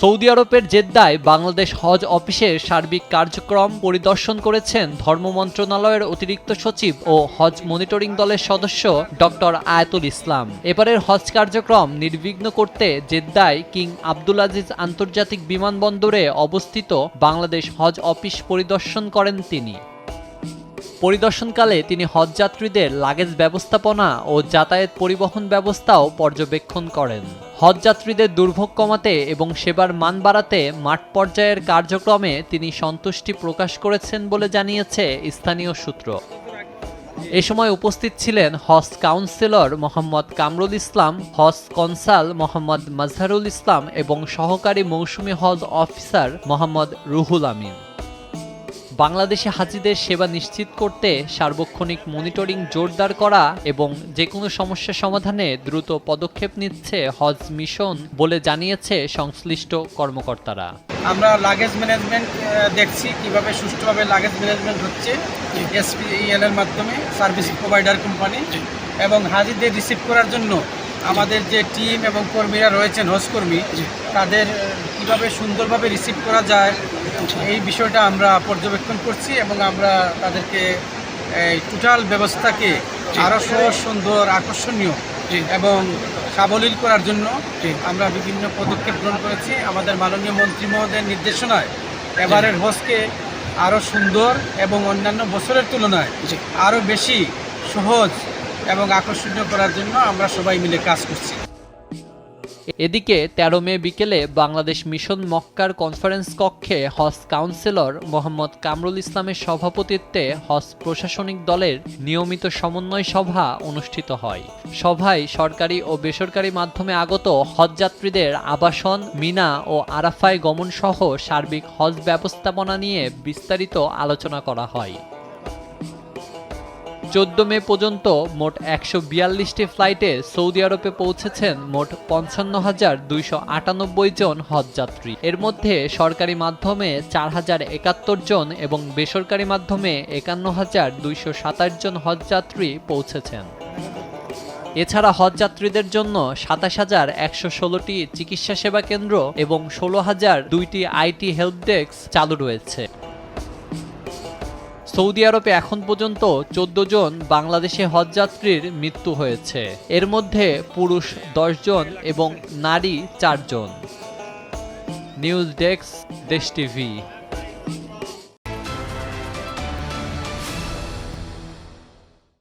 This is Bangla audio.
সৌদি আরবের জেদ্দায় বাংলাদেশ হজ অফিসের সার্বিক কার্যক্রম পরিদর্শন করেছেন ধর্ম মন্ত্রণালয়ের অতিরিক্ত সচিব ও হজ মনিটরিং দলের সদস্য ডক্টর আয়াতুল ইসলাম। এবারের হজ কার্যক্রম নির্বিঘ্ন করতে জেদ্দায় কিং আব্দুল আজিজ আন্তর্জাতিক বিমানবন্দরে অবস্থিত বাংলাদেশ হজ অফিস পরিদর্শন করেন তিনি। পরিদর্শনকালে তিনি হজযাত্রীদের লাগেজ ব্যবস্থাপনা ও যাতায়াত পরিবহন ব্যবস্থাও পর্যবেক্ষণ করেন। হজযাত্রীদের দুর্ভোগ কমাতে এবং সেবার মান বাড়াতে মাঠ পর্যায়ের কার্যক্রমে তিনি সন্তুষ্টি প্রকাশ করেছেন বলে জানিয়েছে স্থানীয় সূত্র। এ সময় উপস্থিত ছিলেন হজ কাউন্সিলর মোহাম্মদ কামরুল ইসলাম, হজ কনসাল মোহাম্মদ মাজহারুল ইসলাম এবং সহকারী মৌসুমি হজ অফিসার মোহাম্মদ রুহুল আমিন। বাংলাদেশে হাজিদের সেবা নিশ্চিত করতে সার্বক্ষণিক মনিটরিং জোরদার করা এবং যে কোনো সমস্যা সমাধানে দ্রুত পদক্ষেপ নিচ্ছে হজ মিশন বলে জানিয়েছে সংশ্লিষ্ট কর্মকর্তারা। আমরা লাগেজ ম্যানেজমেন্ট দেখছি কিভাবে সুষ্ঠুভাবে লাগেজ ম্যানেজমেন্ট হচ্ছে এসপিএল এর মাধ্যমে, সার্ভিস প্রোভাইডার কোম্পানি, এবং হাজিদের রিসিভ করার জন্য আমাদের যে টিম এবং কর্মীরা রয়েছেন হজকর্মী, তাদের কিভাবে সুন্দরভাবে রিসিভ করা যায় এই বিষয়টা আমরা পর্যবেক্ষণ করছি এবং আমরা তাদেরকে টোটাল ব্যবস্থাকে আরও সহজ, সুন্দর, আকর্ষণীয় এবং সাবলীল করার জন্য আমরা বিভিন্ন পদক্ষেপ গ্রহণ করেছি। আমাদের মাননীয় মন্ত্রী মহোদয়ের নির্দেশনায় এবারের হজকে আরও সুন্দর এবং অন্যান্য বছরের তুলনায় আরও বেশি সহজ এবং আকর্ষণীয় করার জন্য আমরা সবাই মিলে কাজ করছি। এদিকে ১৩ মে বিকেলে বাংলাদেশ মিশন মক্কার কনফারেন্স কক্ষে হজ কাউন্সিলর মোহাম্মদ কামরুল ইসলামের সভাপতিত্বে হজ প্রশাসনিক দলের নিয়মিত সমন্বয় সভা অনুষ্ঠিত হয়। সভায় সরকারি ও বেসরকারি মাধ্যমে আগত হজযাত্রীদের আবাসন, মিনা ও আরাফায় গমন সহ সার্বিক হজ ব্যবস্থাপনা নিয়ে বিস্তারিত আলোচনা করা হয়। ১৪ মে পর্যন্ত মোট ১৪২টি ফ্লাইটে সৌদি আরবে পৌঁছেছেন মোট ৫৫,২৯৮ জন হজযাত্রী। এর মধ্যে সরকারি মাধ্যমে ৪,০৭১ জন এবং বেসরকারি মাধ্যমে ৫১,২২৭ জন হজযাত্রী পৌঁছেছেন। এছাড়া হজযাত্রীদের জন্য ২৭,১১৬টি চিকিৎসা সেবা কেন্দ্র এবং ১৬,০০২টি আইটি হেল্প ডেস্ক চালু রয়েছে। সৌদি আরবে এখন পর্যন্ত ১৪ জন বাংলাদেশি হজযাত্রীর মৃত্যু হয়েছে। এর মধ্যে পুরুষ ১০ জন এবং নারী ৪ জন। নিউজ ডেস্ক, দেশ টিভি।